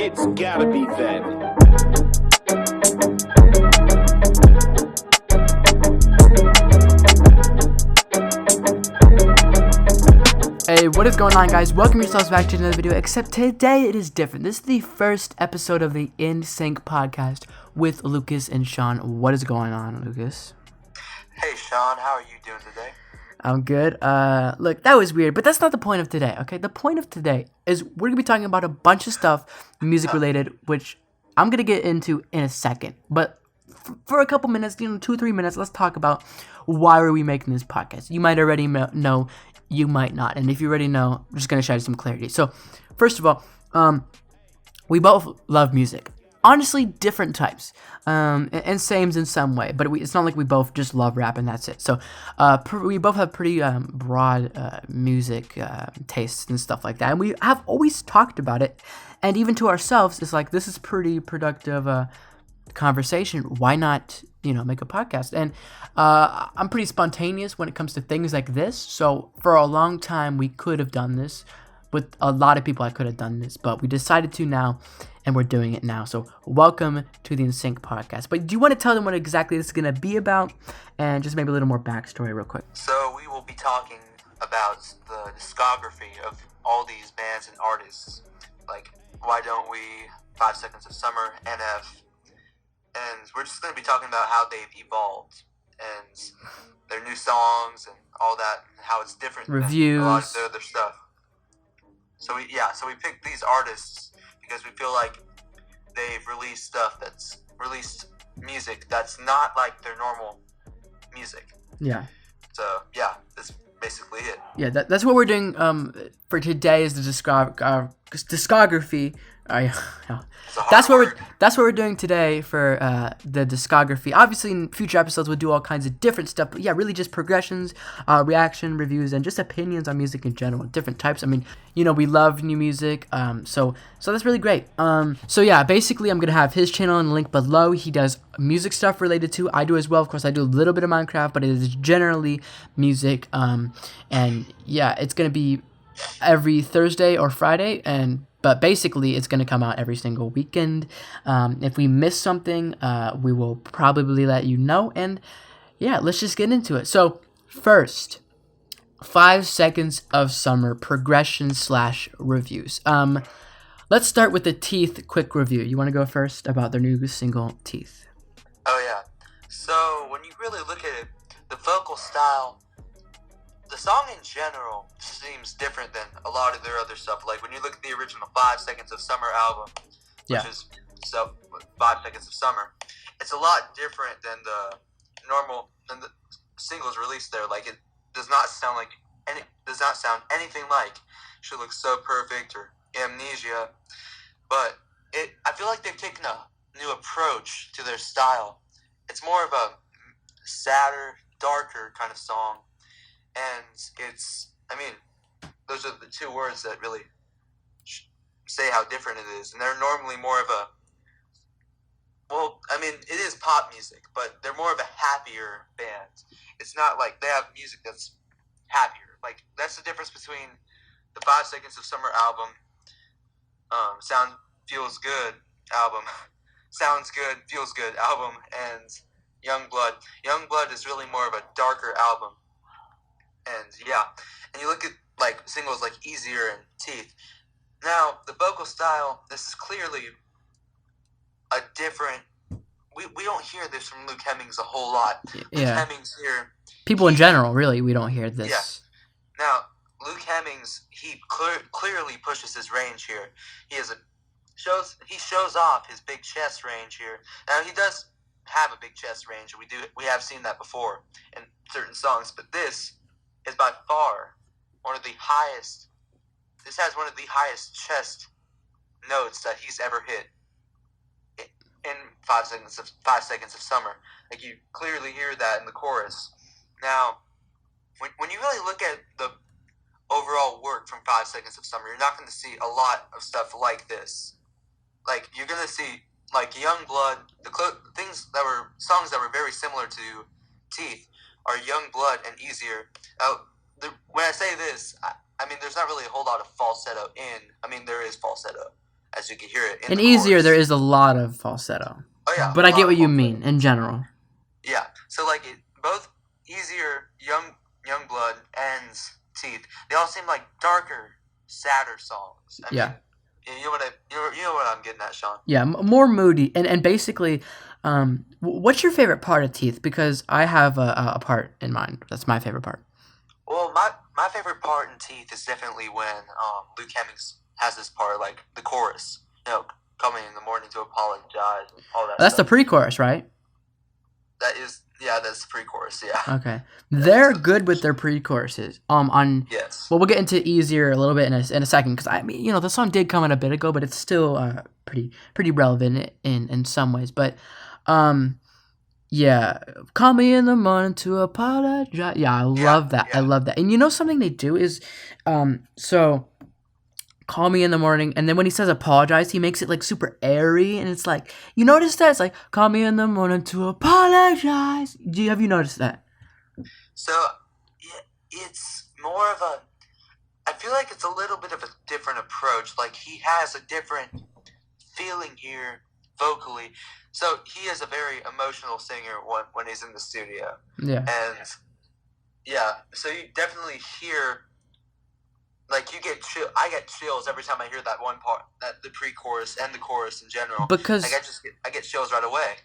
It's gotta be then. Hey, what is going on, guys? Welcome yourselves back to another video, except today it is different. This is the first episode of the In Sync podcast with Lucas and Sean. What is going on, Lucas? Hey, Sean, how are you doing today? I'm good. Look, that was weird, but that's not the point of today, okay? The point of today is we're going to be talking about a bunch of stuff music-related, which I'm going to get into in a second. But for a couple minutes, 2-3 minutes, let's talk about why are we making this podcast. You might already know, you might not. And if you already know, I'm just going to show you some clarity. So, first of all, we both love music. Honestly, different types, and sames in some way, but it's not like we both just love rap and that's it. So, we both have pretty broad music tastes and stuff like that, and we have always talked about it, and even to ourselves, it's like, this is pretty productive conversation. Why not, make a podcast? And I'm pretty spontaneous when it comes to things like this, so for a long time, we could have done this. With a lot of people, I could have done this, but we decided to now, and we're doing it now. So welcome to the In Sync podcast. But do you want to tell them what exactly this is going to be about, and just maybe a little more backstory real quick? So we will be talking about the discography of all these bands and artists. Like, Why Don't We, 5 Seconds of Summer, NF. And we're just going to be talking about how they've evolved and their new songs and all that, and how it's different Reviews. than a lot of their other stuff. So we picked these artists because we feel like they've released music that's not like their normal music. Yeah. So yeah, that's basically it. Yeah, that's what we're doing for today is the discography. That's what we're doing today for the discography. Obviously, in future episodes, we'll do all kinds of different stuff. But yeah, really just progressions, reaction, reviews, and just opinions on music in general, different types. I mean, we love new music, so that's really great. So yeah, basically, I'm gonna have his channel and link below. He does music stuff related to. I do as well. Of course, I do a little bit of Minecraft, but it is generally music. And yeah, it's gonna be every Thursday or Friday, but basically it's going to come out every single weekend. If we miss something, we will probably let you know. And yeah, let's just get into it. So first, 5 Seconds of Summer progression / reviews. Let's start with the Teeth quick review. You want to go first about their new single, Teeth? Oh yeah. So when you really look at it, the vocal style, the song in general seems different than a lot of their other stuff. Like when you look at the original 5 Seconds of Summer album, which is 5 Seconds of Summer, it's a lot different than the singles released there. Like it does not sound anything like She Looks So Perfect or Amnesia. But I feel like they've taken a new approach to their style. It's more of a sadder, darker kind of song. And those are the two words that really say how different it is. And they're normally more of it is pop music, but they're more of a happier band. It's not like they have music that's happier. Like, that's the difference between the 5 Seconds of Summer album, Sounds Good, Feels Good album, and Youngblood. Youngblood is really more of a darker album. And yeah, and you look at like singles like Easier and Teeth. Now, the vocal style, this is clearly a different. We don't hear this from Luke Hemmings a whole lot. Yeah. Luke Hemmings here. People in general, really, we don't hear this. Yeah. Now, Luke Hemmings, he clearly pushes his range here. He shows off his big chest range here. Now, he does have a big chest range. We have seen that before in certain songs, but this is by far one of the highest. This has one of the highest chest notes that he's ever hit in 5 Seconds of Summer. Like, you clearly hear that in the chorus. Now, when you really look at the overall work from 5 Seconds of Summer, you're not going to see a lot of stuff like this. Like, you're going to see like Youngblood, songs that were very similar to Teeth are Youngblood and Easier. When I say this, I mean, there's not really a whole lot of falsetto in. I mean, there is falsetto, as you can hear it in In the Easier, chorus. there is a lot of falsetto. Oh yeah, But a I lot get of what you falsetto. mean in general. Yeah, so like both Easier, Young Blood, and Teeth, they all seem like darker, sadder songs. I Yeah. mean, you know what I'm getting at, Sean. Yeah, more moody. And basically, what's your favorite part of Teeth? Because I have a part in mind. That's my favorite part. Well, my favorite part in Teeth is definitely when Luke Hemmings has this part, like the chorus, coming in the morning to apologize and all that That's stuff. the pre-chorus, right? That's the pre-chorus, yeah. Okay. They're good with their pre-choruses. Yes. Well, we'll get into Easier a little bit in a second, because I mean, the song did come out a bit ago, but it's still pretty relevant in some ways. But yeah, call me in the morning to apologize. Yeah, I love that. Yeah. I love that. And something they do is, so call me in the morning, and then when he says apologize, he makes it like super airy, and it's like, you notice that? It's like, call me in the morning to apologize. Have you noticed that? So it's more of a, I feel like it's a little bit of a different approach. Like he has a different feeling here vocally. So he is a very emotional singer when he's in the studio. Yeah. And yeah, so you definitely hear, like I get chills every time I hear that one part, that the pre-chorus and the chorus in general. Because like I get chills right away.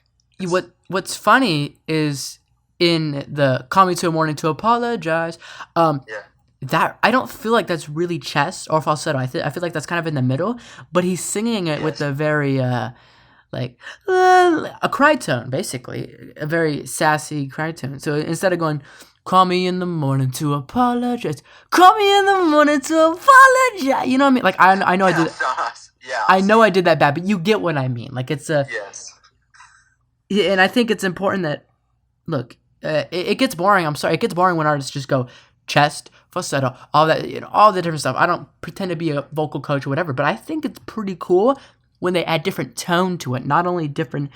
What's funny is in the call me to a morning to apologize, that I don't feel like that's really chest or falsetto. I feel like that's kind of in the middle, but he's singing it with a very like a cry tone, basically a very sassy cry tone. So instead of going, call me in the morning to apologize, call me in the morning to apologize. You know what I mean? Like I know I did. Yeah. I know I did that bad, but you get what I mean. Like it's a. Yes. Yeah, and I think it's important that, look, it gets boring. I'm sorry, it gets boring when artists just go chest, falsetto, all that, all the different stuff. I don't pretend to be a vocal coach or whatever, but I think it's pretty cool when they add different tone to it, not only different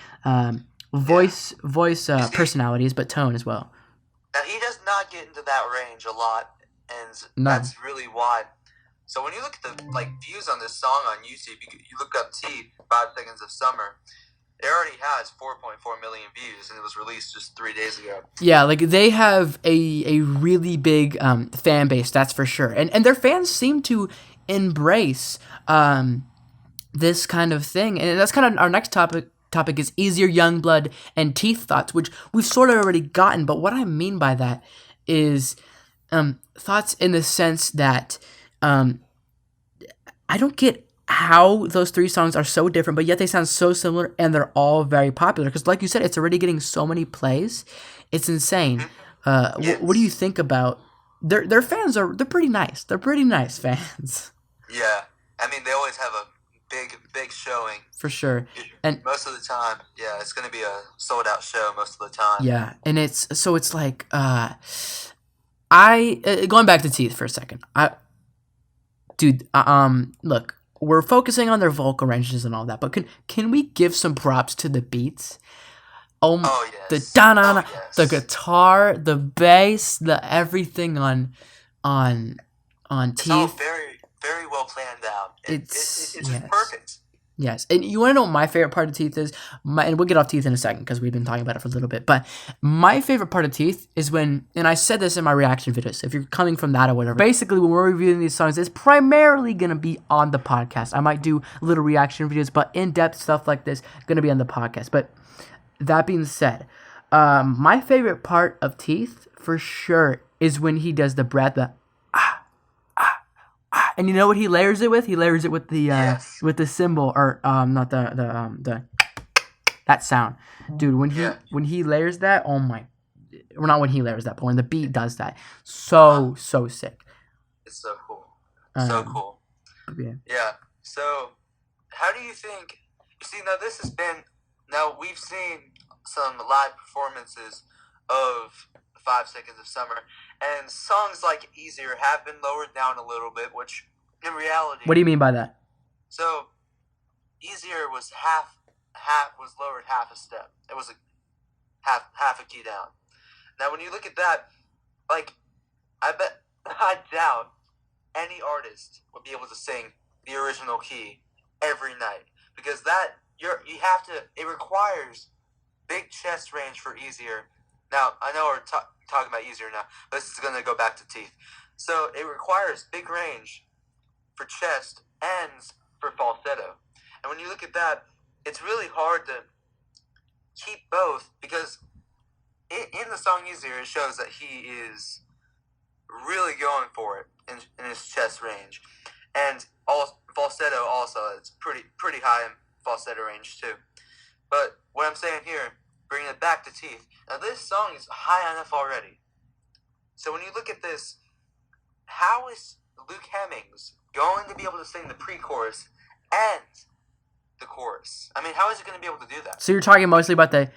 voice personalities, but tone as well. Now he does not get into that range a lot, and No. that's really why. So when you look at the views on this song on YouTube, you look up T 5 Seconds of Summer. It already has 4.4 million views, and it was released just 3 days ago. Yeah, like they have a really big fan base, that's for sure, and their fans seem to embrace this kind of thing, and that's kind of our next topic is Easier, Young Blood, and Teeth thoughts, which we've sort of already gotten. But what I mean by that is thoughts in the sense that I don't get how those three songs are so different, but yet they sound so similar, and they're all very popular. Because, like you said, it's already getting so many plays. It's insane. Yes. What do you think about their fans? They're pretty nice. They're pretty nice fans. Yeah, I mean they always have a big showing for sure, and most of the time, yeah, it's gonna be a sold out show most of the time. Yeah, and it's like going back to Teeth for a second. Look. We're focusing on their vocal ranges and all that, but can we give some props to the beats? Oh yes. The da-na-na, the guitar, the bass, the everything on It's Teeth. all very, very well planned out. It's just perfect. Yes, and you want to know what my favorite part of Teeth is? And we'll get off Teeth in a second because we've been talking about it for a little bit. But my favorite part of Teeth is when, and I said this in my reaction videos, if you're coming from that or whatever, basically when we're reviewing these songs, it's primarily going to be on the podcast. I might do little reaction videos, but in-depth stuff like this going to be on the podcast. But that being said, my favorite part of Teeth, for sure, is when he does the breath, and you know what he layers it with? He layers it with the with the cymbal, or not the that sound, dude. When he layers that, oh my, or not when he layers that, but when the beat does that, so sick. It's so cool, so cool. Yeah. So, how do you think? You see, now we've seen some live performances of 5 Seconds of Summer, and songs like Easier have been lowered down a little bit, which in reality... What do you mean by that? So, Easier was was lowered half a step. It was half a key down. Now, when you look at that, I doubt any artist would be able to sing the original key every night, because that you have to. It requires big chest range for easier. Now I know we're talking about easier now, but this is going to go back to teeth. So it requires big range for chest and for falsetto. And when you look at that, it's really hard to keep both, because in the song Easier, it shows that he is really going for it in his chest range. And falsetto also, it's pretty high in falsetto range too. But what I'm saying here, bringing it back to teeth, now this song is high enough already. So when you look at this, how is Luke Hemmings going to be able to sing the pre-chorus and the chorus? I mean, how is he going to be able to do that? So you're talking mostly about the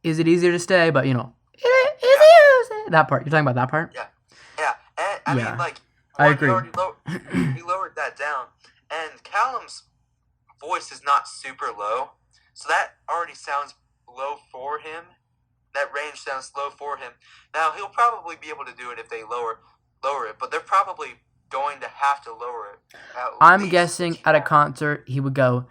is it easier to stay? But is it easier to stay? That part. You're talking about that part? Yeah. And I mean, like, I agree. He lowered that down, and Callum's voice is not super low, so that already sounds low for him. That range sounds low for him. Now he'll probably be able to do it if they lower it, but they're probably going to have to lower it. I'm guessing at a concert he would go,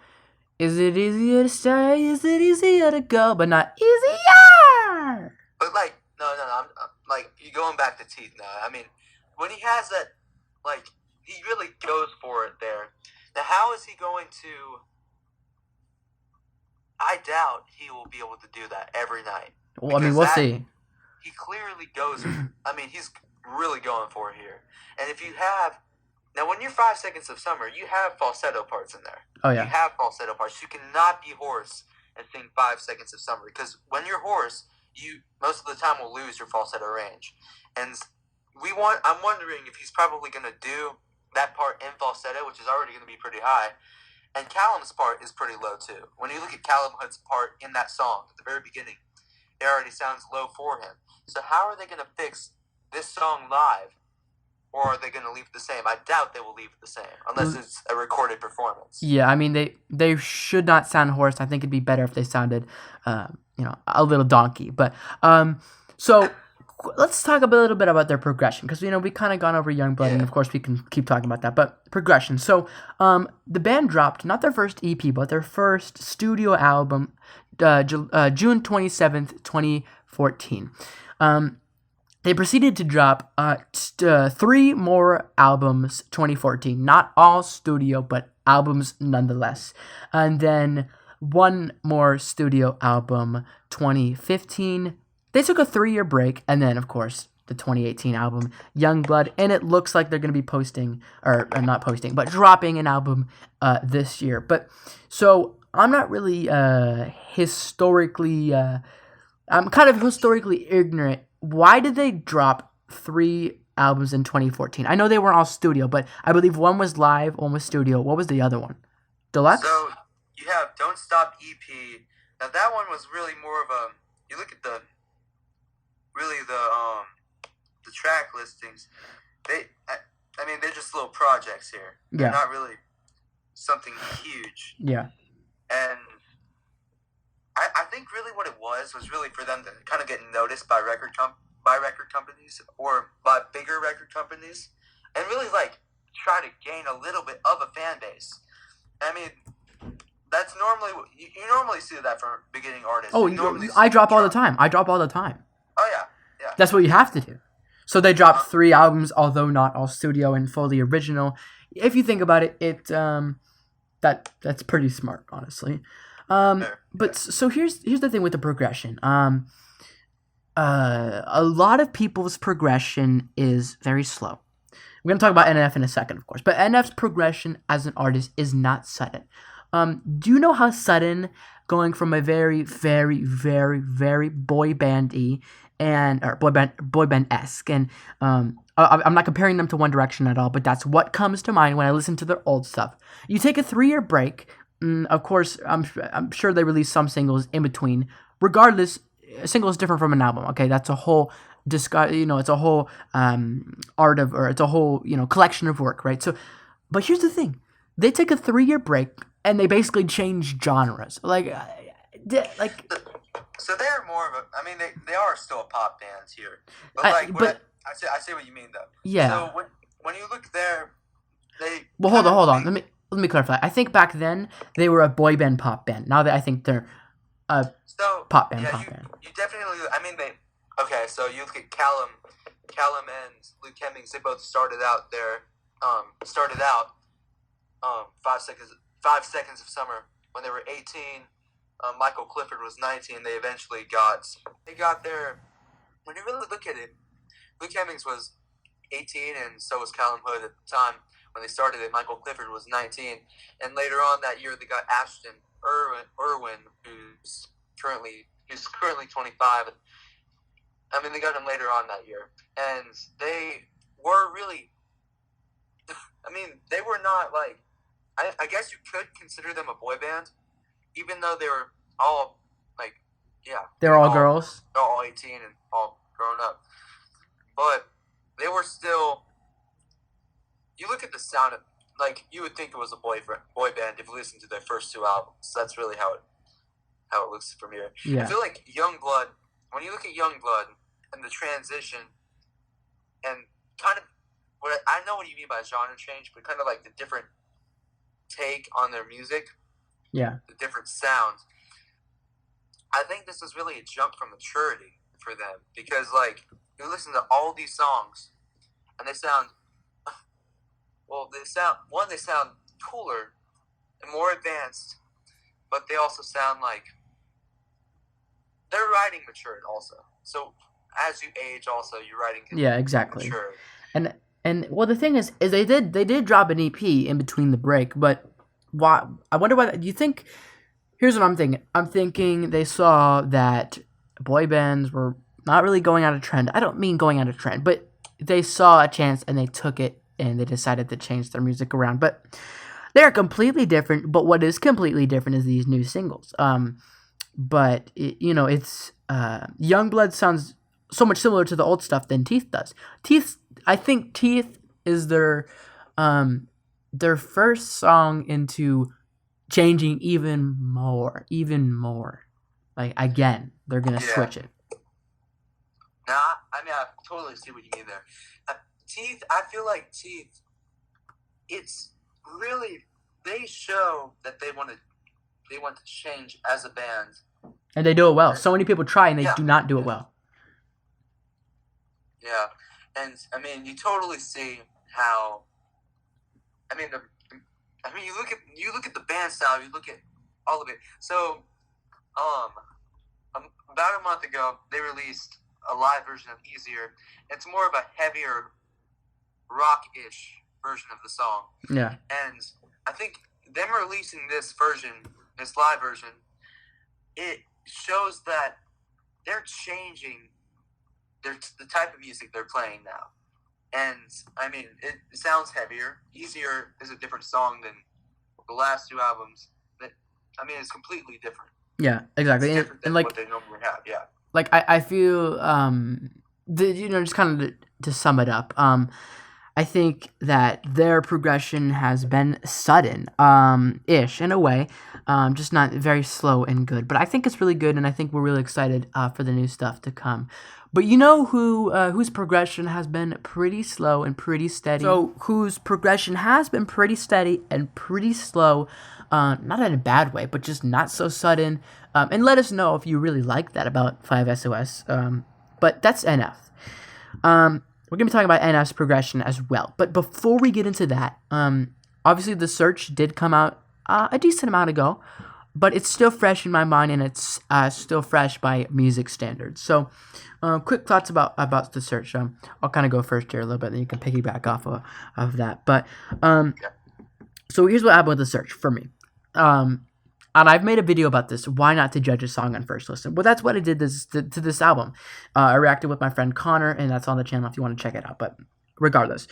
"Is it easier to stay? Is it easier to go?" But not easier. But like, no. I'm like, you're going back to teeth now. I mean, when he has that, like, he really goes for it there. Now, how is he going to? I doubt he will be able to do that every night. Well, I mean, we'll see. He clearly goes. I mean, he's really going for it here. And if you have now, when you're 5 Seconds of Summer, you have falsetto parts in there. Oh yeah. You have falsetto parts. You cannot be hoarse and sing 5 Seconds of Summer, because when you're hoarse, you most of the time will lose your falsetto range. And I'm wondering if he's probably going to do that part in falsetto, which is already going to be pretty high. And Callum's part is pretty low too. When you look at Callum Hood's part in that song at the very beginning, it already sounds low for him. So how are they going to fix this song live? Or are they going to leave it the same? I doubt they will leave it the same, unless it's a recorded performance. Yeah, I mean, they should not sound hoarse. I think it'd be better if they sounded, a little donkey. But so let's talk a little bit about their progression, because we kind of gone over Youngblood, and of course we can keep talking about that. But progression. So the band dropped not their first EP, but their first studio album, June 27th, 2014. They proceeded to drop 3 more albums 2014. Not all studio, but albums nonetheless. And then 1 more studio album 2015. They took a 3-year break, and then, of course, the 2018 album, Youngblood. And it looks like they're going to be dropping an album this year. But, so, I'm not really historically... I'm kind of historically ignorant. Why did they drop 3 albums in 2014? I know they weren't all studio, but I believe 1 was live, 1 was studio. What was the other one? Deluxe? So you have Don't Stop EP. Now that one was really more of a. You look at the track listings. They're just little projects here. They're not really something huge. Yeah. And I think really what it was really for them to kind of get noticed by record companies or by bigger record companies, and really like try to gain a little bit of a fan base. I mean, that's normally you normally see that from beginning artists. Oh, I drop all the time. Oh yeah. That's what you have to do. So they dropped 3 albums, although not all studio and fully original. If you think about it, that's pretty smart, honestly. But so here's the thing with the progression. A lot of people's progression is very slow. We're going to talk about NF in a second, of course. But NF's progression as an artist is not sudden. Do you know how sudden going from a very, very, very, very boy bandy or boy band-esque, and I'm not comparing them to One Direction at all, but that's what comes to mind when I listen to their old stuff. You take a 3-year break. Of course, I'm sure they release some singles in between. Regardless, a single is different from an album. Okay, that's a whole it's a whole art of, or it's a whole collection of work, right? So, but here's the thing: they take a 3-year break and they basically change genres. So they're more of a. I mean, they are still a pop band here, but I see what you mean though. Yeah. So when you look there, they. Well, hold on. let me clarify. I think back then they were a boy band pop band. Now that I think they're a pop band pop band. You definitely. I mean, they. Okay, so you look at Callum and Luke Hemmings. They both started out 5 seconds of summer when they were 18. Michael Clifford was 19. They eventually got there. When you really look at it, Luke Hemmings was 18, and so was Callum Hood at the time when they started it. Michael Clifford was 19, and later on that year they got Ashton Irwin, who's currently 25. I mean, they got him later on that year, and they were really. I mean, they were not like. I guess you could consider them a boy band, even though they were all like, yeah. They're all girls. They're all 18 and all grown up, but they were still. You look at the sound, like you would think it was a boy band if you listen to their first 2 albums. That's really how it looks from here. Yeah. I feel like Youngblood. When you look at Youngblood and the transition, and kind of I know what you mean by genre change, but kind of like the different take on their music. Yeah. The different sounds. I think this was really a jump from maturity for them because, like, you listen to all these songs, and they sound. Well, they sound cooler and more advanced, but they also sound like they're writing matured also. So as you age, also your writing can exactly. mature. And well, the thing is they did drop an EP in between the break, but why? I wonder why. Do you think? Here's what I'm thinking. I'm thinking they saw that boy bands were not really going out of trend. I don't mean going out of trend, but they saw a chance and they took it. And they decided to change their music around. But they're completely different. But what is completely different is these new singles. But, it's... Youngblood sounds so much similar to the old stuff than Teeth does. I think Teeth is their first song into changing even more. Like, again, they're going to switch it. Nah, I mean, I totally see what you mean there. Teeth, I feel like Teeth, it's really, they show that they want to change as a band. And they do it well. So many people try and they do not do it well. Yeah. And, I mean, you totally see how, you look at the band style, you look at all of it. So, about a month ago, they released a live version of Easier. It's more of a heavier rock-ish version of the song. Yeah. And I think them releasing this live version, it shows that they're changing the type of music they're playing now. And, I mean, it sounds heavier. Easier is a different song than the last 2 albums. I mean, it's completely different. Yeah, exactly. It's different than like, what they normally have, yeah. Like, I feel, just kind of to sum it up, I think that their progression has been sudden, ish in a way, just not very slow and good. But I think it's really good, and I think we're really excited for the new stuff to come. But you know whose progression has been pretty slow and pretty steady? So whose progression has been pretty steady and pretty slow, not in a bad way, but just not so sudden. And let us know if you really like that about 5SOS. But that's NF. We're going to be talking about NF's progression as well. But before we get into that, obviously The Search did come out a decent amount ago, but it's still fresh in my mind, and it's still fresh by music standards. So, quick thoughts about The Search. I'll kind of go first here a little bit, then you can piggyback off of that. But, so here's what happened with The Search for me. And I've made a video about this, why not to judge a song on first listen. But that's what I did to this album. I reacted with my friend Connor, and that's on the channel if you want to check it out. But regardless,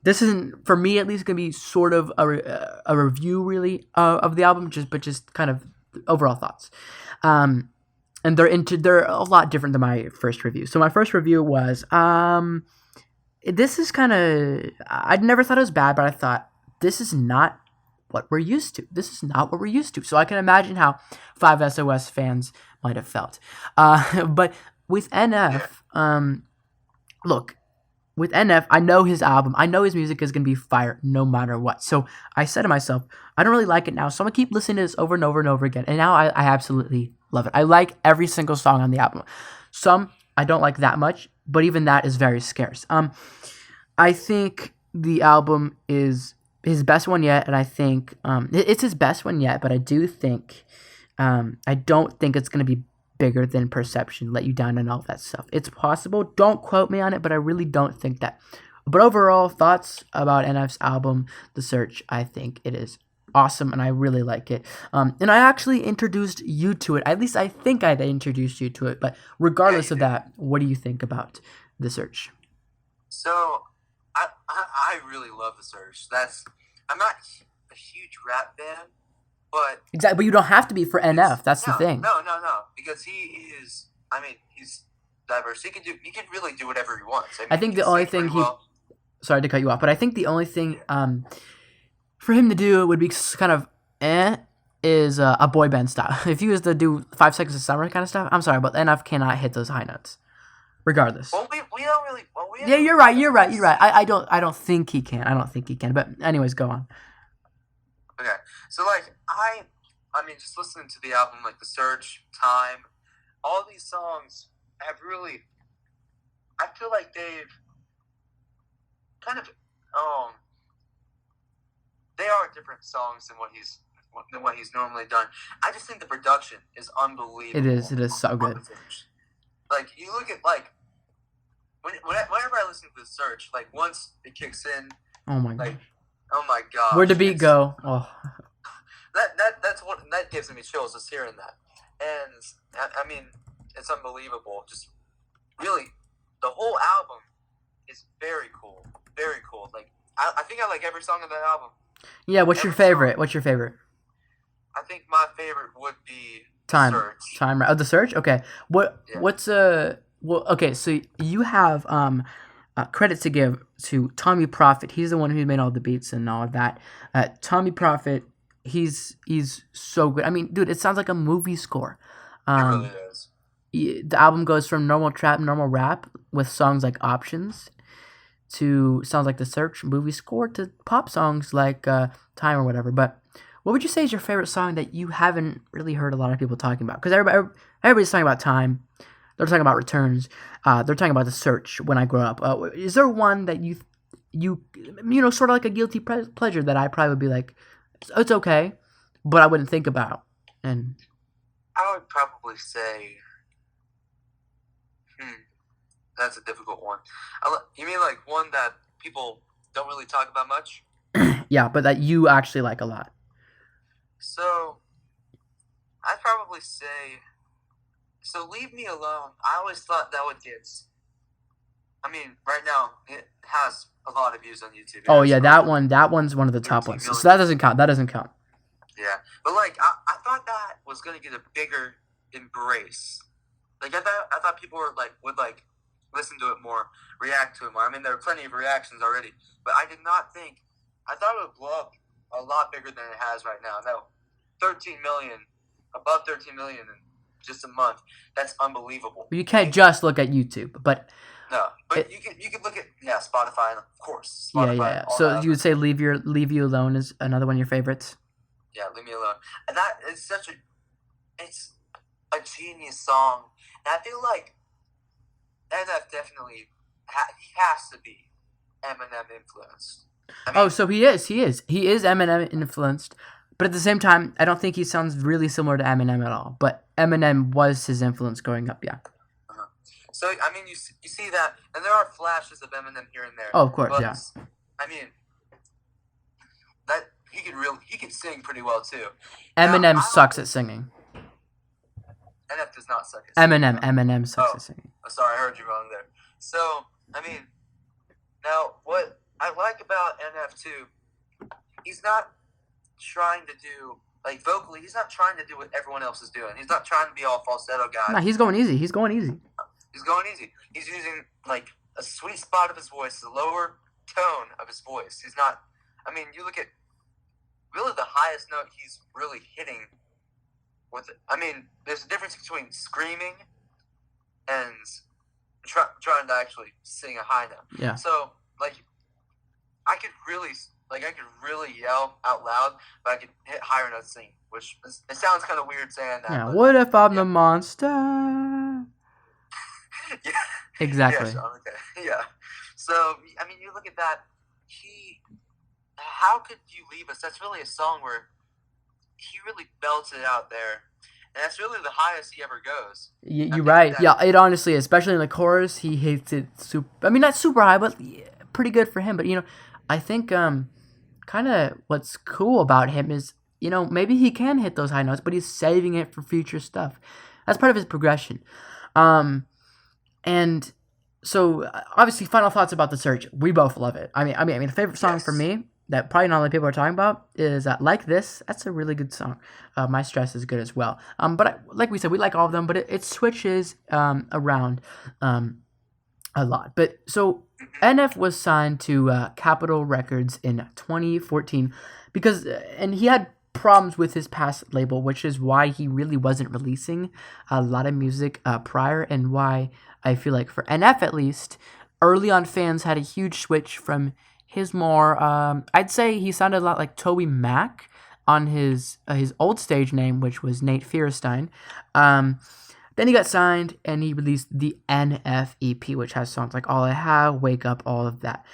this isn't, for me at least, going to be sort of a review, really, of the album, but just kind of overall thoughts. And they're a lot different than my first review. So my first review was, this is kind of, I'd never thought it was bad, but I thought, this is not what we're used to. This is not what we're used to. So I can imagine how 5SOS fans might have felt. But with NF, look, with NF, I know his album, I know his music is gonna be fire no matter what. So I said to myself, I don't really like it now, so I'm gonna keep listening to this over and over and over again. And now I absolutely love it. I like every single song on the album. Some I don't like that much, but even that is very scarce. I think the album is his best one yet, and I think it's his best one yet. But I do think I don't think it's gonna be bigger than Perception, Let You Down, and all that stuff. It's possible. Don't quote me on it, but I really don't think that. But overall, thoughts about NF's album, The Search, I think it is awesome, and I really like it. And I actually introduced you to it. At least I think I introduced you to it. But regardless of that, what do you think about The Search? So, I really love The Search. I'm not a huge rap fan, but Exactly, but you don't have to be for NF. That's the thing. No, because he is. I mean, he's diverse. He can really do whatever he wants. I think the only thing sorry to cut you off, but I think the only thing for him to do would be kind of is a boy band style. If he was to do 5 Seconds of Summer kind of stuff, I'm sorry, but NF cannot hit those high notes. Regardless. Well, we don't really. Well, yeah, you're right. I don't think he can. But anyways, go on. Okay, so I mean, just listening to the album, like The Search, Time, all these songs have really. I feel like they've kind of they are different songs than what he's normally done. I just think the production is unbelievable. It is so good. Like you look at whenever I listen to The Search, like once it kicks in, oh my god, where'd the beat go? Oh, that gives me chills just hearing that, and I mean it's unbelievable. Just really, the whole album is very cool. Like I think I like every song on that album. Yeah, what's your favorite? I think my favorite would be Time. Search. Time. Oh, The Search. Okay. What's well? Okay, so you have credit to give to Tommy Prophet. He's the one who made all the beats and all of that. Tommy Prophet. He's so good. I mean, dude, it sounds like a movie score. It really does. The album goes from normal trap, normal rap with songs like Options to sounds like The Search movie score to pop songs like Time or whatever. But what would you say is your favorite song that you haven't really heard a lot of people talking about? Because everybody's talking about Time. They're talking about Returns. They're talking about The Search, When I Grow Up. Is there one that you know, sort of like a guilty pleasure that I probably would be like, it's okay, but I wouldn't think about? And I would probably say, that's a difficult one. You mean like one that people don't really talk about much? Yeah, but that you actually like a lot. So, I'd probably say, Leave Me Alone. I always thought that would get, I mean, right now, it has a lot of views on YouTube. Oh, yeah, that one's one of the top ones. So that doesn't count. Yeah, but like, I thought that was going to get a bigger embrace. Like, I thought people would listen to it more, react to it more. I mean, there are plenty of reactions already, but I thought it would blow up a lot bigger than it has right now. No, 13 million, above 13 million in just a month. That's unbelievable. You can't just look at YouTube, but no, but you can look at Spotify, of course. Spotify, yeah. So you would say Leave You Alone is another one of your favorites? Yeah, Leave Me Alone, and that is it's a genius song, and I feel like NF definitely he has to be Eminem influenced. I mean, so he is Eminem influenced, but at the same time, I don't think he sounds really similar to Eminem at all. But Eminem was his influence growing up, yeah. Uh-huh. So I mean, you see that, and there are flashes of Eminem here and there. Oh, of course, but, yeah. I mean, that he can sing pretty well too. Eminem sucks at singing. NF does not suck at singing. Eminem sucks at singing. Oh, sorry, I heard you wrong there. So, I mean, now what I like about NF too, he's not trying to do, like, vocally, he's not trying to do what everyone else is doing. He's not trying to be all falsetto guy. No, he's going easy. He's going easy. He's using, like, a sweet spot of his voice, the lower tone of his voice. He's not, I mean, you look at really the highest note he's really hitting with it. I mean, there's a difference between screaming and trying to actually sing a high note. Yeah. So like I could really yell out loud, but I could hit higher notes singing, which it sounds kind of weird saying that. Yeah. But, What if I'm yeah. the monster? Yeah. Exactly. Yeah, Sean, okay. Yeah. So I mean, you look at that. How could you leave us? That's really a song where he really belts it out there, and that's really the highest he ever goes. You're right. Yeah, it honestly, especially in the chorus, he hits it super. I mean, not super high, but pretty good for him. But I think kind of what's cool about him is maybe he can hit those high notes, but he's saving it for future stuff. That's part of his progression. And so obviously, final thoughts about The Search. We both love it. I mean, a favorite song for me that probably not a lot of people are talking about is Like This. That's a really good song. My Stress is good as well. But like we said, we like all of them, but it switches around a lot. But so NF was signed to Capitol Records in 2014 and he had problems with his past label, which is why he really wasn't releasing a lot of music prior, and why I feel like for NF at least, early on fans had a huge switch from his more, I'd say he sounded a lot like Toby Mac on his old stage name, which was Nate Fierstein. Then he got signed and he released the NF EP, which has songs like All I Have, Wake Up, all of that.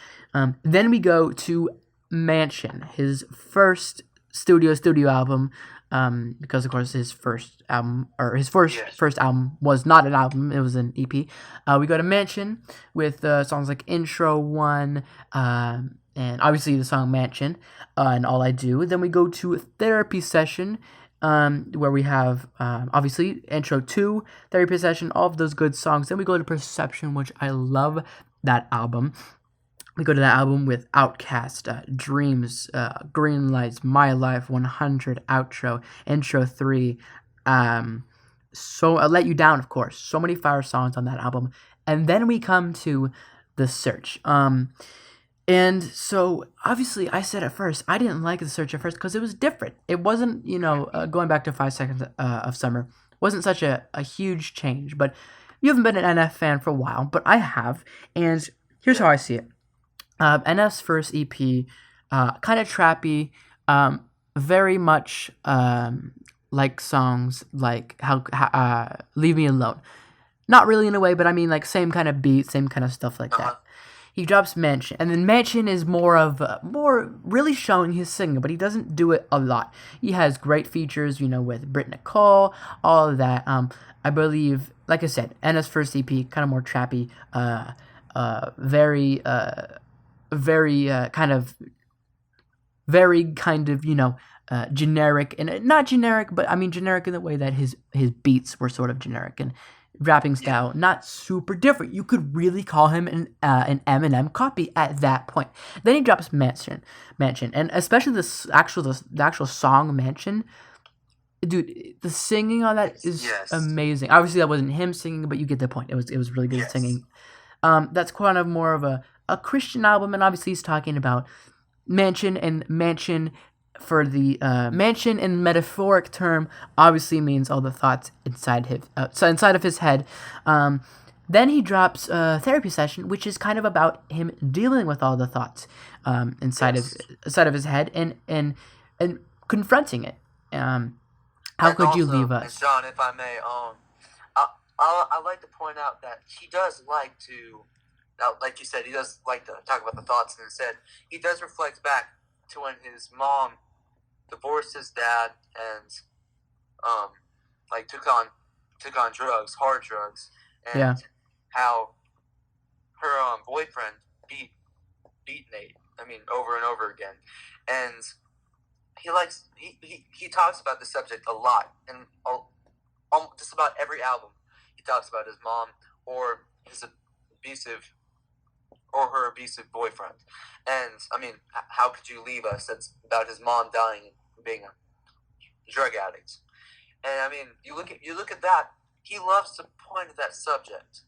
Then we go to Mansion, his first studio album, because of course his first album, or his first album was not an album, it was an EP. We go to Mansion with songs like Intro 1, and obviously the song Mansion, and All I Do. Then we go to Therapy Session, where we have obviously Intro 2, Therapy Session, all of those good songs. Then we go to Perception, which I love that album. We go to that album with Outkast, Dreams, Green Lights, My Life, 100, Outro, Intro 3. So I Let You Down, of course. So many fire songs on that album. And then we come to The Search. And so, obviously, I said at first, I didn't like The Search at first because it was different. It wasn't, going back to 5 Seconds of Summer, wasn't such a huge change. But you haven't been an NF fan for a while, but I have. And here's how I see it. NF's first EP, kind of trappy, very much like songs like how Leave Me Alone. Not really in a way, but I mean like same kind of beat, same kind of stuff like that. He drops Mansion, and then Mansion is more really showing his singing, but he doesn't do it a lot. He has great features, with Britt Nicole, all of that. I believe, like I said, NF's first EP, kind of more trappy, very kind of generic, and not generic, but I mean generic in the way that his beats were sort of generic, and rapping style not super different. You could really call him an Eminem copy at that point. Then he drops Mansion, and especially the actual song Mansion. Dude, the singing on that is amazing. Obviously, that wasn't him singing, but you get the point. It was really good singing. That's kind of more of a Christian album, and obviously he's talking about mansion for the mansion in metaphoric term obviously means all the thoughts inside of his head. Then he drops Therapy Session, which is kind of about him dealing with all the thoughts inside of his head and confronting it. How could you leave us? John, if I may, I like to point out that he does like to, like you said, he does like to talk about the thoughts in his head. He does reflect back to when his mom divorced his dad and took on drugs, hard drugs, and how her boyfriend beat Nate. I mean, over and over again, and he talks about this subject a lot, and just about every album he talks about his mom or his her abusive boyfriend. And I mean, how could you leave us? That's about his mom dying and being a drug addict. And I mean, you look at that. He loves to point at that subject.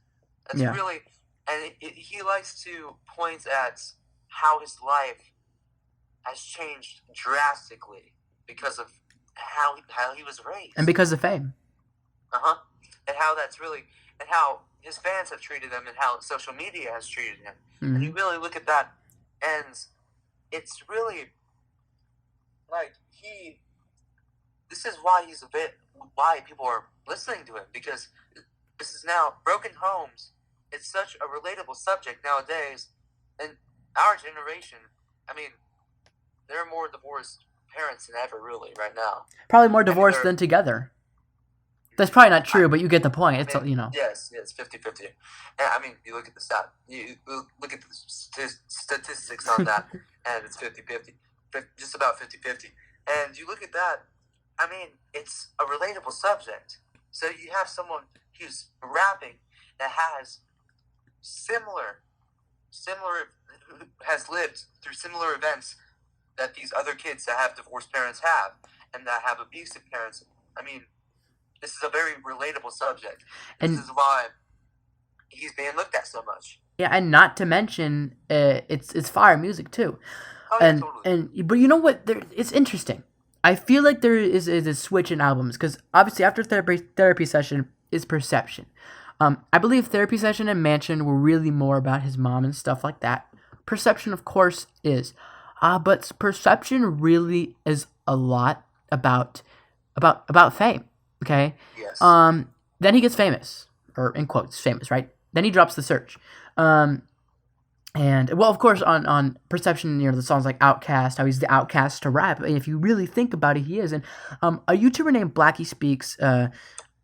That's really, and he likes to point at how his life has changed drastically because of how he was raised, and because of fame. And how that's really, and how his fans have treated him and how social media has treated him. Mm-hmm. And you really look at that, and it's really like this is why why people are listening to him, because this is now broken homes. It's such a relatable subject nowadays. And our generation, I mean, there are more divorced parents than ever, really, right now. Probably more divorced than together. That's probably not true, but you get the point. It's, Yes, 50-50. And I mean, you look at the you look at the statistics on that, and it's 50-50. Just about 50-50. And you look at that, I mean, it's a relatable subject. So you have someone who's rapping that has has lived through similar events that these other kids that have divorced parents have, and that have abusive parents. I mean, this is a very relatable subject. This is why he's being looked at so much. Yeah, and not to mention, it's fire music too. Oh, yeah, totally. But you know what? It's interesting. I feel like there is a switch in albums, because obviously after therapy session is Perception. I believe Therapy Session and Mansion were really more about his mom and stuff like that. Perception, of course, is. But Perception really is a lot about fame. Okay. Yes. Then he gets famous, or in quotes, famous, right? Then he drops The Search. And well, of course, on Perception, the songs like Outcast, how he's the outcast to rap. And if you really think about it, he is. And a YouTuber named Blackie Speaks.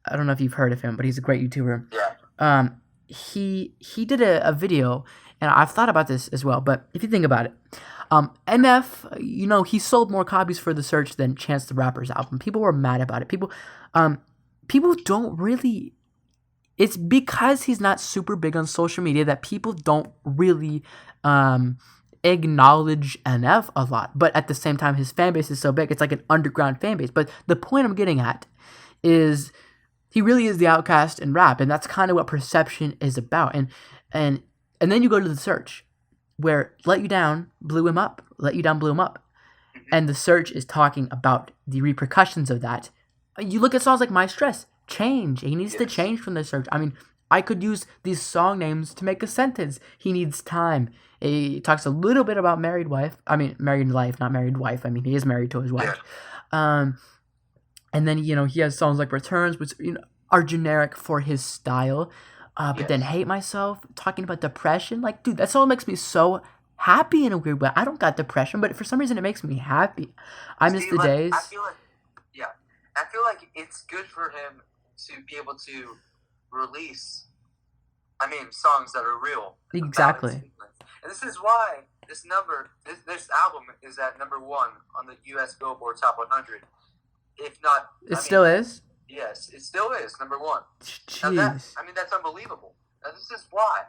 I don't know if you've heard of him, but he's a great YouTuber. Yeah. He did a video, and I've thought about this as well. But if you think about it, NF, he sold more copies for The Search than Chance the Rapper's album. People were mad about it. People don't really. It's because he's not super big on social media that people don't really acknowledge NF a lot. But at the same time, his fan base is so big, it's like an underground fan base. But the point I'm getting at is he really is the outcast in rap, and that's kind of what Perception is about. And then you go to The Search, where Let You Down blew him up. Let You Down blew him up. And The Search is talking about the repercussions of that. You look at songs like My Stress. Change. He needs to change from The Search. I mean, I could use these song names to make a sentence. He needs time. He talks a little bit about married life, not married wife. I mean, he is married to his wife. Yeah. And then, he has songs like Returns, which, are generic for his style. But then Hate Myself, talking about depression. Like, dude, that song makes me so happy in a weird way. I don't got depression, but for some reason it makes me happy. I miss the days. I feel like it's good for him to be able to release, songs that are real. Exactly. And this is why this album is at number 1 on the U.S. Billboard Top 100. If not... still is? Yes, it still is, number 1. Jeez. Now that's unbelievable. Now this is why.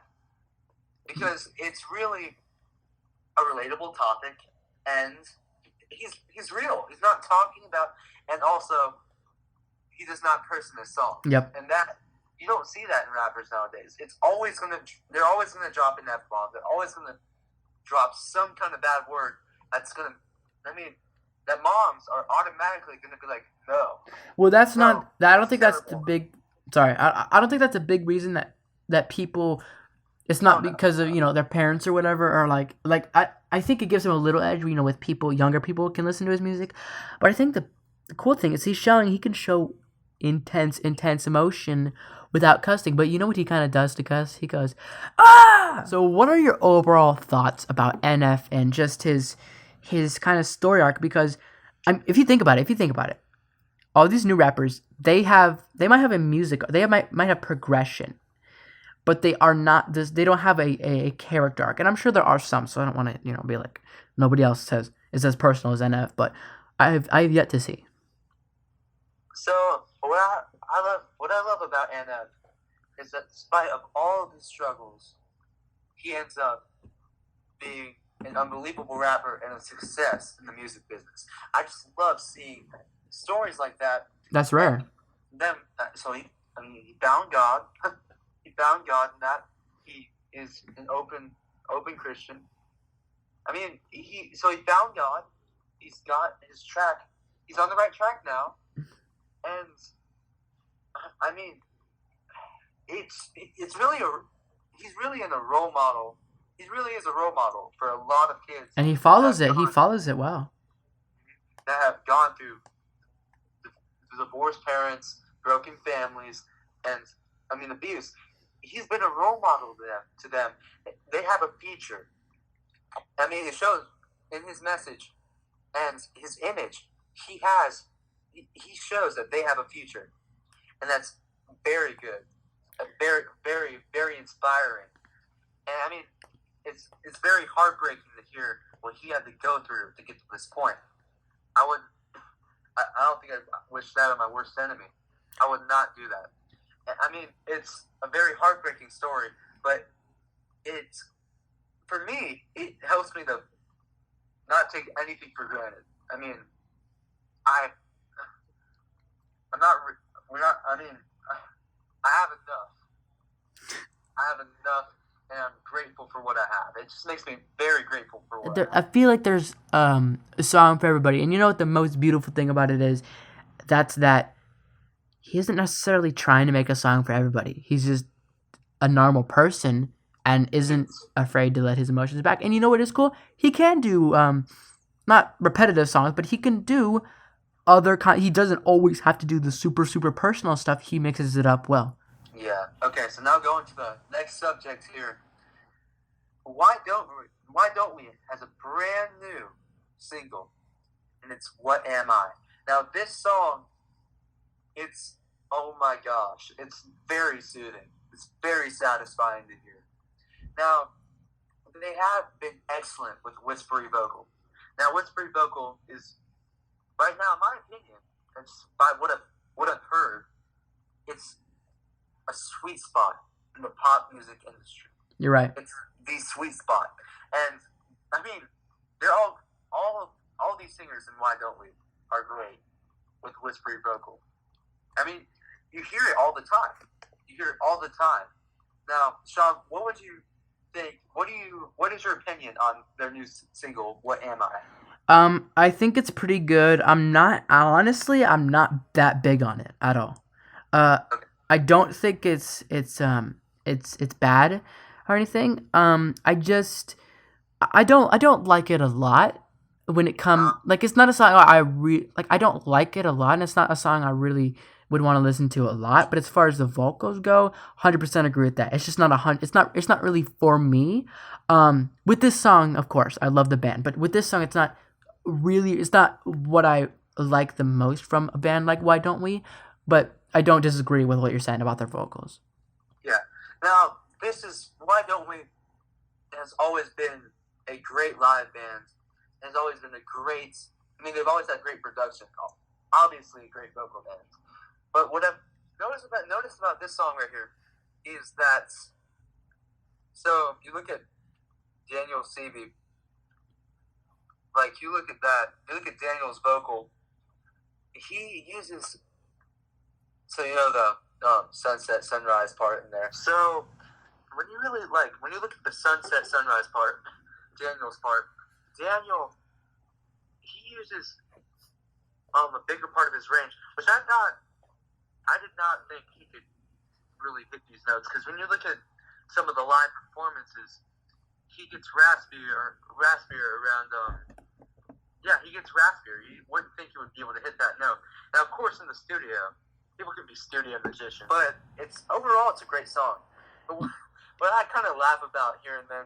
Because it's really a relatable topic, and he's real. He's not talking about... And also... He does not curse in his song. Yep. And that, you don't see that in rappers nowadays. They're always gonna drop an F-bomb. They're always gonna drop some kind of bad word that moms are automatically gonna be like, no. Well, I don't think that's the big, I don't think that's a big reason that people, it's not because of, their parents or whatever, or like I think it gives him a little edge, with people, younger people can listen to his music. But I think the cool thing is he can show intense emotion without cussing. But you know what he kind of does to cuss? He goes, ah! So what are your overall thoughts about NF and just his kind of story arc? Because if you think about it, all these new rappers, they might have a music, might have progression, but they are not this. They don't have a character arc, and I'm sure there are some. So I don't want to be like nobody else is as personal as NF, but I've yet to see. So what I love about NF is that despite of all of his struggles, he ends up being an unbelievable rapper and a success in the music business. I just love seeing stories like that. That's rare. He found God. He found God in that. He is an open Christian. He found God. He's got his track. He's on the right track now. And, it's really he's really in a role model. He really is a role model for a lot of kids. And he follows it. He follows it well. That have gone through divorced parents, broken families, and abuse. He's been a role model to them. They have a future. It shows in his message and his image. He shows that they have a future, and that's very good, very, very, very inspiring. And it's very heartbreaking to hear what he had to go through to get to this point. I don't think I'd wish that on my worst enemy. I would not do that. It's a very heartbreaking story, but for me, it helps me to not take anything for granted. I have enough, and I'm grateful for what I have. It just makes me very grateful for what I I feel like there's a song for everybody. And you know what the most beautiful thing about it is? That's that he isn't necessarily trying to make a song for everybody. He's just a normal person and isn't afraid to let his emotions back. And you know what is cool? He can do not repetitive songs, but he can do other he doesn't always have to do the super, super personal stuff. He mixes it up well. Yeah. Okay, so now going to the next subject here. Why don't we has a brand new single, and it's "What Am I?" Now this song, oh my gosh, it's very soothing. It's very satisfying to hear. Now they have been excellent with whispery vocal. Now whispery vocal is right now, in my opinion, and by what I've heard, it's a sweet spot in the pop music industry. You're right. It's the sweet spot, and they're all these singers in Why Don't We are great with whispery vocal. You hear it all the time. Now, Sean, what would you think? What is your opinion on their new single, "What Am I"? I think it's pretty good. I'm not that big on it at all. Okay. I don't think it's bad or anything. I don't like it a lot when it comes it's not a song I don't like it a lot, and it's not a song I really would want to listen to a lot. But as far as the vocals go, 100% agree with that. It's just not it's not really for me. With this song, of course, I love the band, but with this song, it's not what I like the most from a band like Why Don't We? But I don't disagree with what you're saying about their vocals. Yeah. Now, this is Why Don't We has always been a great live band. Has always been they've always had great production. Obviously, a great vocal band. But what I've noticed about this song right here is that, so you look at Daniel Seavey, you look at Daniel's vocal, he uses, the sunset, sunrise part in there. So when you look at the sunset, sunrise part, Daniel, he uses a bigger part of his range, which I did not think he could really hit these notes, because when you look at some of the live performances, he gets raspier around. He gets raspier. You wouldn't think he would be able to hit that note. Now, of course, in the studio, people can be studio musicians, but overall it's a great song. But what I kind of laugh about here and then,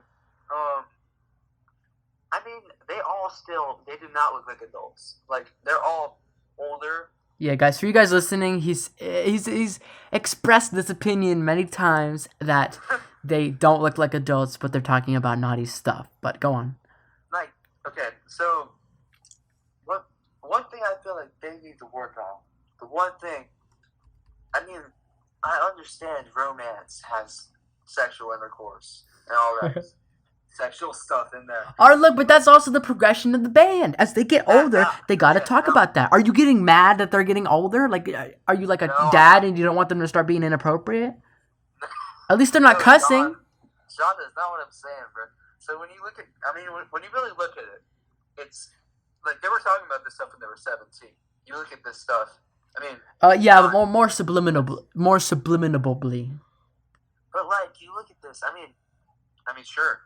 they do not look like adults. They're all older. Yeah, guys, for you guys listening, he's expressed this opinion many times that they don't look like adults, but they're talking about naughty stuff. But go on. Okay, so one thing I feel like they need to work on, the one thing, I understand romance has sexual intercourse and all that sexual stuff in there. Look, but that's also the progression of the band. As they get older, they got to talk about that. Are you getting mad that they're getting older? Are you like a dad and you don't want them to start being inappropriate? At least they're not cussing. John, that's not what I'm saying, bro. So when you look at, when you really look at it, it's they were talking about this stuff when they were 17. You look at this stuff. But more subliminably. But like, you look at this. I mean, sure.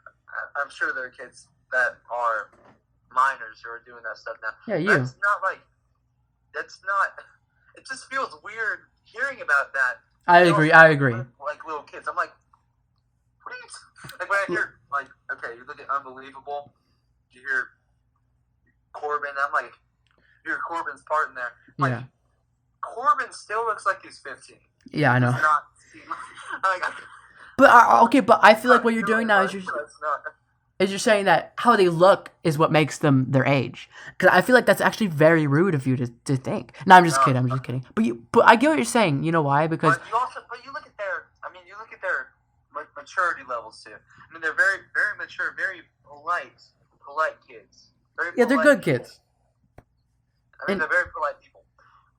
I'm sure there are kids that are minors who are doing that stuff now. Yeah, you. That's not like. That's not. It just feels weird hearing about that. I agree. Like little kids, I'm like, what are you? Like when I hear like, okay, you look at Unbelievable, you hear Corbin. I'm like, you hear Corbin's part in there. Like, Yeah. Corbin still looks like he's 15. Yeah, I know. He's not. Like, But okay, but I feel like what you're doing now is you're saying that how they look is what makes them their age. Because I feel like that's actually very rude of you to think. No, I'm just kidding. I'm just kidding. But I get what you're saying. You know why? Because but you look at their. I mean, you look at their maturity levels too. I mean, they're very, very mature, very polite kids. yeah, they're good kids. I mean, they're very polite people.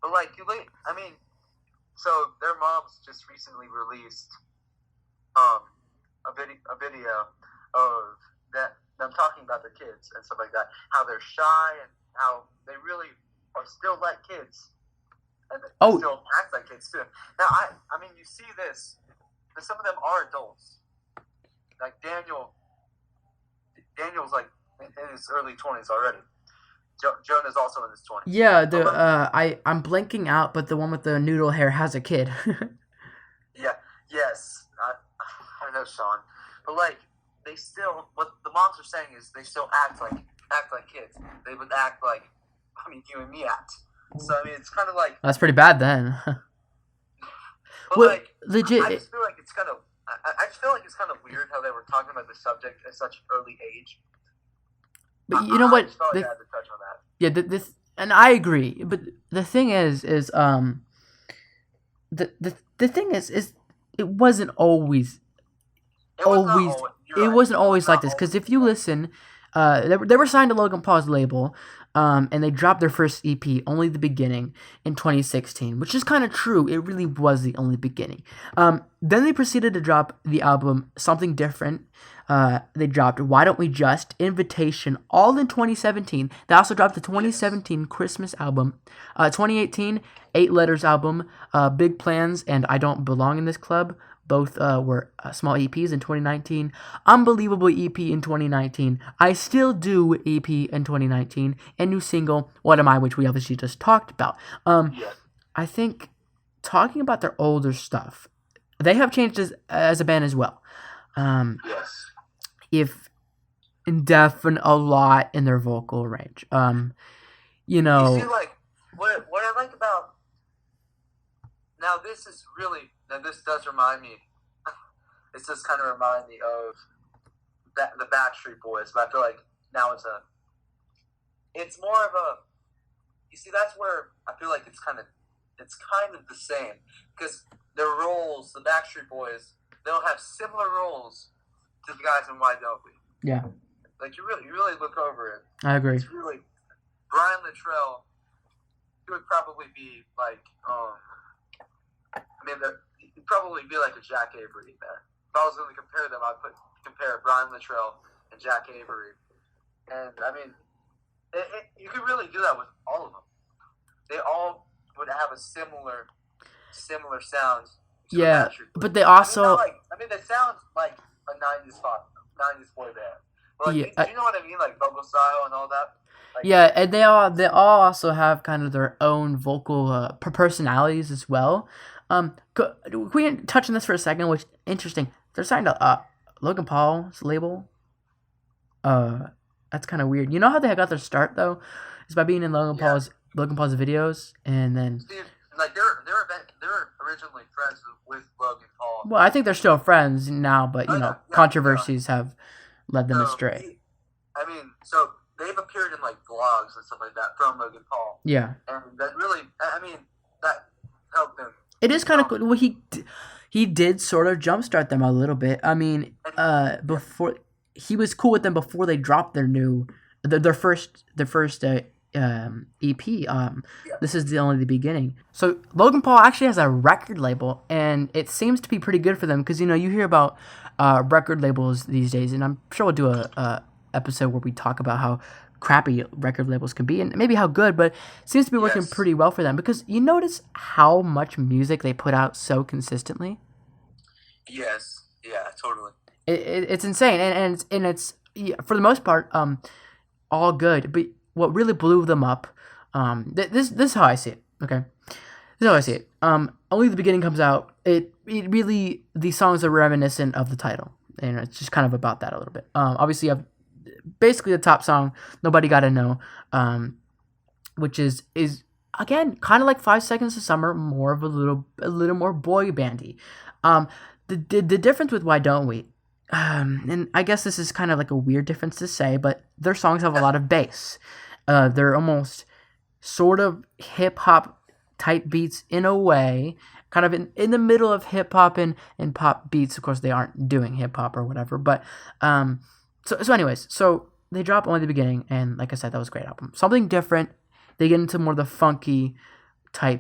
But like you look, I mean, so their moms just recently released a video of them talking about their kids and stuff like that. How they're shy and how they really are still like kids. And they still act like kids too. Now I mean you see this, but some of them are adults. Like Daniel's like in his early 20s already. Jonah's also in his 20s. Yeah, I'm blanking out, but the one with the noodle hair has a kid. Yes, I know, Sean, but like they still, what the moms are saying is they still act like kids. They would act like, I mean, you and me act. So I mean, it's kind of like that's pretty bad then. but well, like legit. I just feel like it's kind of, I just feel like it's kind of weird how they were talking about the subject at such early age. But you know what? I just felt like I had to touch on that. Yeah, this, and I agree. But the thing is the thing is it wasn't always. It wasn't always like this, because if you listen, they were signed to Logan Paul's label, and they dropped their first EP, Only the Beginning, in 2016, which is kind of true. It really was the only beginning. Then they proceeded to drop the album Something Different. They dropped Why Don't We Just, Invitation, all in 2017. They also dropped the 2017 Christmas album, 2018 Eight Letters album, Big Plans, and I Don't Belong in This Club. Both were small EPs in 2019. Unbelievable EP in 2019. I Still Do EP in 2019. And new single, What Am I, which we obviously just talked about. I think talking about their older stuff, they have changed as a band as well. Yes. If definitely a lot in their vocal range. You know. You see, like what I like about now, this does remind me. It does kind of remind me of the Backstreet Boys, but I feel like now it's more of a. You see, that's where I feel like it's kind of the same, because their roles, the Backstreet Boys, they'll have similar roles to the guys in Why Don't We? Yeah. Like you really look over it. I agree. It's really Brian Littrell. He would probably be like he'd probably be like a Jack Avery there. If I was going to compare them, I'd compare Brian Littrell and Jack Avery. And I mean, you could really do that with all of them. They all would have a similar sound. Yeah, but they also. They sound like a 90s boy band. But like, Yeah, do you know what I mean? Like vocal style and all that. Like, yeah, and they all also have kind of their own vocal personalities as well. We can touch on this for a second, which interesting. They're signed to Logan Paul's label. That's kind of weird. You know how they got their start though? It's by being in Logan Paul's videos, and then. See, like they're originally friends with Logan Paul. Well, I think they're still friends now, but controversies have led them astray. So they've appeared in like vlogs and stuff like that from Logan Paul. Yeah. And that really, that helped them. It is kind of cool. Well, he did sort of jumpstart them a little bit. I mean, before he was cool with them before they dropped their first EP. This is only the beginning. So Logan Paul actually has a record label, and it seems to be pretty good for them, because you hear about record labels these days, and I'm sure we'll do a episode where we talk about how crappy record labels can be and maybe how good, but it seems to be working pretty well for them, because you notice how much music they put out so consistently. Yes. Yeah, totally. It's insane, and it's yeah, for the most part all good. But what really blew them up, this is how I see it. Okay, this is how I see it. Only the beginning comes out. It really, these songs are reminiscent of the title, and it's just kind of about that a little bit. Obviously, you have basically the top song, Nobody Gotta Know, which is again kind of like 5 Seconds of Summer, more of a little more boy bandy. The difference with Why Don't We, and I guess this is kind of like a weird difference to say, but their songs have a lot of bass. They're almost sort of hip hop type beats in a way, kind of in the middle of hip hop and pop beats. Of course, they aren't doing hip hop or whatever, but so anyways, so they drop Only the Beginning, and like I said, that was a great album. Something different. They get into more of the funky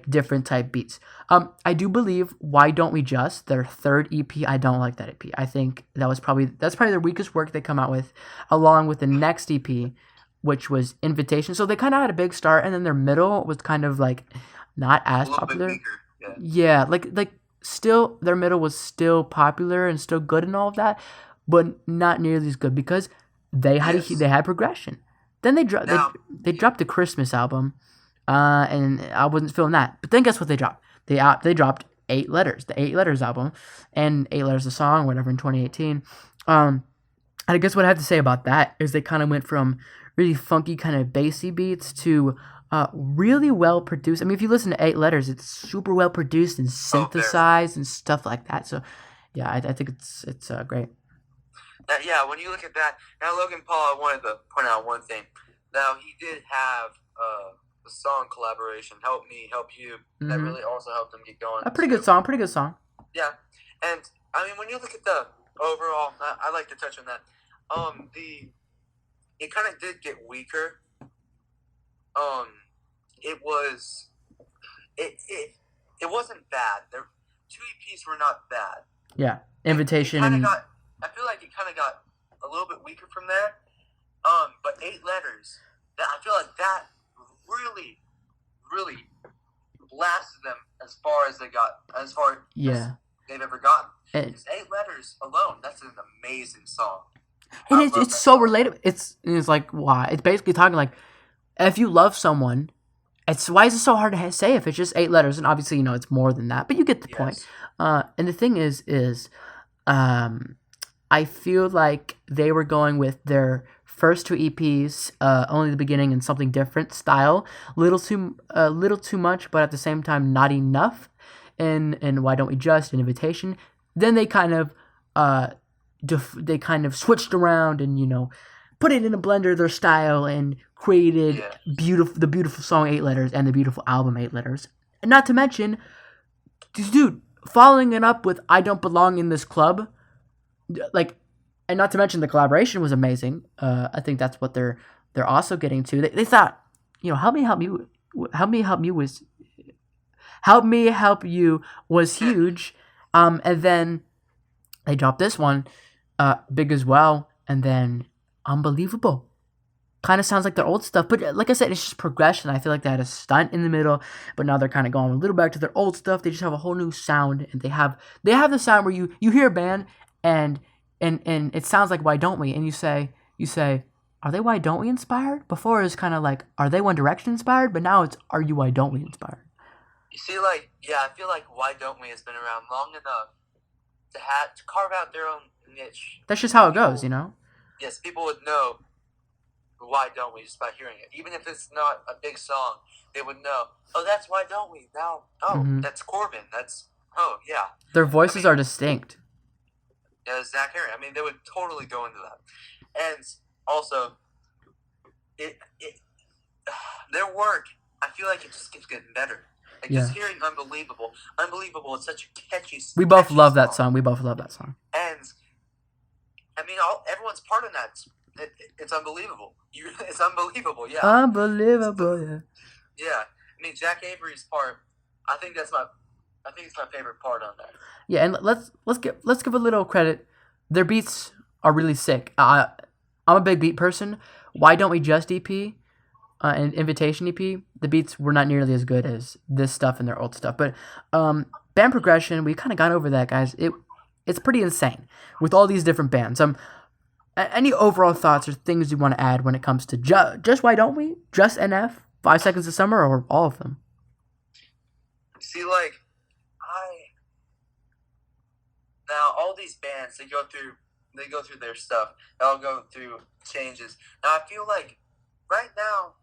different type beats. I do believe Why Don't We Just, their third EP, I don't like that EP. I think that's probably their weakest work they come out with, along with the next EP, which was Invitation. So they kind of had a big start, and then their middle was kind of like not as popular. Bit weaker. Yeah, like still their middle was still popular and still good and all of that, but not nearly as good because they had progression. Then they dropped the Christmas album, and I wasn't feeling that. But then guess what they dropped? They dropped 8 Letters, the 8 Letters album, and 8 Letters a Song, whatever, in 2018. And I guess what I have to say about that is they kind of went from really funky kind of bassy beats to really well produced. I mean, if you listen to 8 Letters, it's super well produced and synthesized and stuff like that. So yeah, I think it's great. Yeah, when you look at that, now Logan Paul, I wanted to point out one thing. Now, he did have the song collaboration, Help Me, Help You, that really also helped him get going. A pretty good song. Yeah, and, I mean, when you look at the overall, I like to touch on that, it kind of did get weaker. It wasn't bad. The 2 EPs were not bad. Yeah, Invitation. I feel like it kind of got a little bit weaker from there. But 8 Letters, I feel like that really, really blasted them as far as as they've ever gotten. Because 8 Letters alone, that's an amazing song. And it's so relatable. It's like, why? It's basically talking like, if you love someone, why is it so hard to say if it's just 8 letters? And obviously, it's more than that, but you get the point. And the thing is, I feel like they were going with their first 2 EPs, Only the Beginning and Something Different style, little too much, but at the same time not enough. And Why Don't We Just, an Invitation. Then they kind of switched around and put it in a blender, their style, and created the beautiful song 8 Letters and the beautiful album 8 Letters. And not to mention, dude, following it up with I Don't Belong in This Club. And not to mention the collaboration was amazing. I think that's what they're also getting to. They thought, Help Me Help You was huge. And then they dropped this one, big as well, and then Unbelievable. Kind of sounds like their old stuff, but like I said, it's just progression. I feel like they had a stunt in the middle, but now they're kind of going a little back to their old stuff. They just have a whole new sound, and they have the sound where you hear a band and it sounds like Why Don't We, and you say, are they Why Don't We inspired? Before it was kind of like, are they One Direction inspired? But now it's, are you Why Don't We inspired? You see, I feel like Why Don't We has been around long enough to carve out their own niche. That's just how it goes, Yes, people would know Why Don't We just by hearing it. Even if it's not a big song, they would know, oh, that's Why Don't We. Now, that's Corbin. That's, yeah. Their voices are distinct. Yeah, Zach Harry. I mean, they would totally go into that. And also, their work, I feel like it just keeps getting better. Just hearing Unbelievable. Unbelievable is such a catchy song. We both love that song. And, I mean, everyone's part of that. It's unbelievable. It's unbelievable, yeah. Unbelievable, yeah. Yeah. I mean, Jack Avery's part, I think it's my favorite part on that. Yeah, and let's give a little credit. Their beats are really sick. I'm a big beat person. Why Don't We Just EP and Invitation EP, the beats were not nearly as good as this stuff and their old stuff. But band progression, we kind of got over that, guys. It's pretty insane with all these different bands. Any overall thoughts or things you want to add when it comes to just Why Don't We, just NF, 5 Seconds of Summer, or all of them? See, like, now all these bands, they go through their stuff. They all go through changes. Now I feel like right now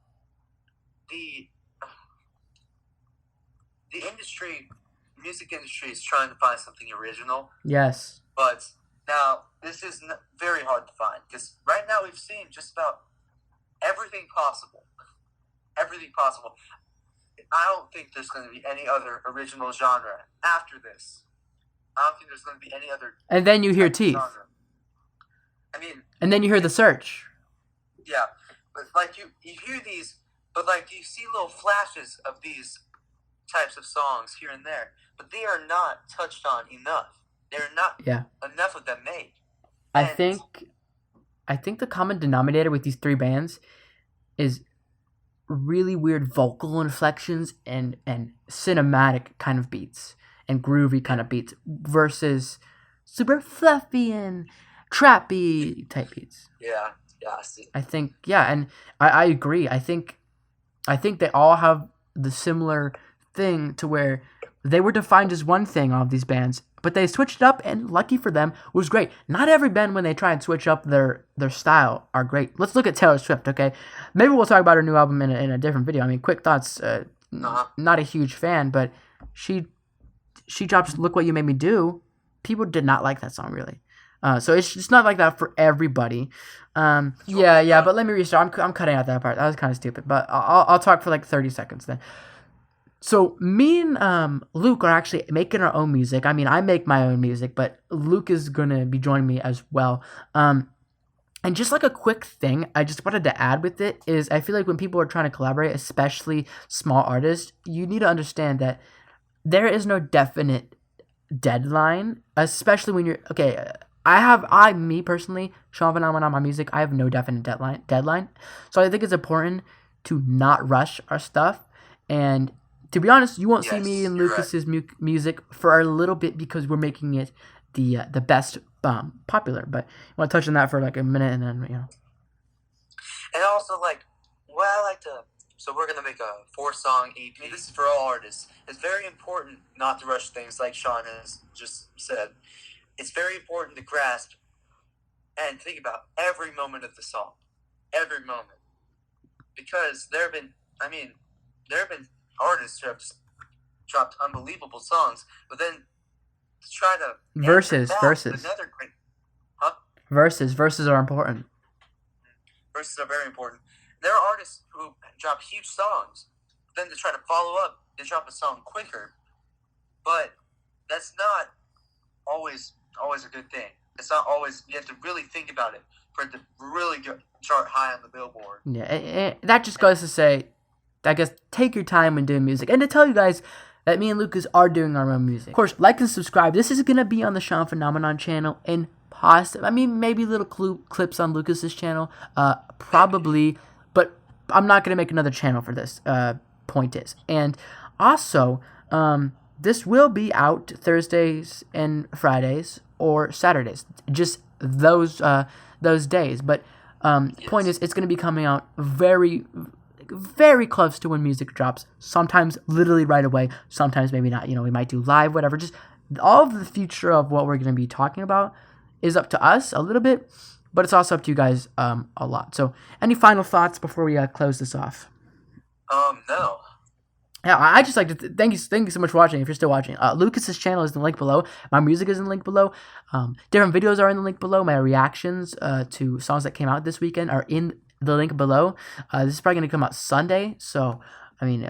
the music industry is trying to find something original. Yes. But now this is very hard to find because right now we've seen just about everything possible. Everything possible. I don't think there's going to be any other original genre after this. I don't think there's going to be any other. And then you hear Teeth. Genre. I mean. And then you hear The Search. Yeah, but like you hear these, but like you see little flashes of these types of songs here and there, but they are not touched on enough. There are not enough of them made. I think the common denominator with these three bands is really weird vocal inflections and cinematic kind of beats and groovy kind of beats versus super fluffy and trappy type beats. Yeah, I see. I think, and I agree. I think they all have the similar thing to where they were defined as one thing, all of these bands, but they switched it up, and lucky for them, was great. Not every band, when they try and switch up their style, are great. Let's look at Taylor Swift, okay? Maybe we'll talk about her new album in a different video. I mean, quick thoughts, not a huge fan, but she dropped Look What You Made Me Do. People did not like that song, really. So it's just not like that for everybody. But let me restart. I'm cutting out that part. That was kind of stupid, but I'll talk for like 30 seconds then. So me and Luke are actually making our own music. I mean, I make my own music, but Luke is going to be joining me as well. And just like a quick thing I just wanted to add with it is I feel like when people are trying to collaborate, especially small artists, you need to understand that there is no definite deadline, especially when you're... Okay, me personally, Sean Phenomenon, my music, I have no definite deadline. So I think it's important to not rush our stuff. And to be honest, you won't see me and Lucas's music for a little bit because we're making it the best popular. But you want to touch on that for like a minute and then, you know. And also, like, what I like to... So we're going to make a 4-song EP. This is for all artists. It's very important not to rush things, like Sean has just said. It's very important to grasp and think about every moment of the song. Every moment. Because there have been artists who have just dropped unbelievable songs, but then to try to... Verses. Another great... Huh? Verses are important. Verses are very important. There are artists who drop huge songs, but then to try to follow up, they drop a song quicker. But that's not always a good thing. It's not always... You have to really think about it for it to really chart high on the Billboard. Yeah, that just goes to say, I guess, take your time when doing music. And to tell you guys that me and Lucas are doing our own music. Of course, like and subscribe. This is going to be on the Sean Phenomenon channel and maybe little clips on Lucas's channel. Probably, but I'm not going to make another channel for this, point is. And also, this will be out Thursdays and Fridays or Saturdays. Just those days. But point is, it's going to be coming out very, very close to when music drops. Sometimes literally right away. Sometimes maybe not. You know, we might do live, whatever. Just all of the future of what we're going to be talking about is up to us a little bit, but it's also up to you guys a lot. So, any final thoughts before we close this off? No. Yeah, I just like to thank you so much for watching. If you're still watching, Lucas's channel is in the link below. My music is in the link below. Different videos are in the link below. My reactions to songs that came out this weekend are in the link below. This is probably going to come out Sunday, so I mean,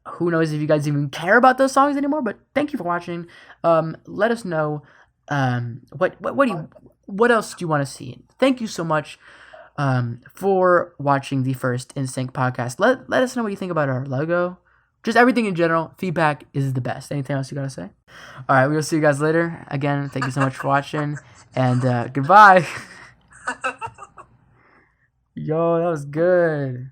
who knows if you guys even care about those songs anymore, but thank you for watching. Let us know what else do you want to see. Thank you so much for watching the first NSYNC podcast. Let us know what you think about our logo. Just everything in general. Feedback is the best. Anything else you got to say? All right, we'll see you guys later. Again, thank you so much for watching, and goodbye. Yo, that was good.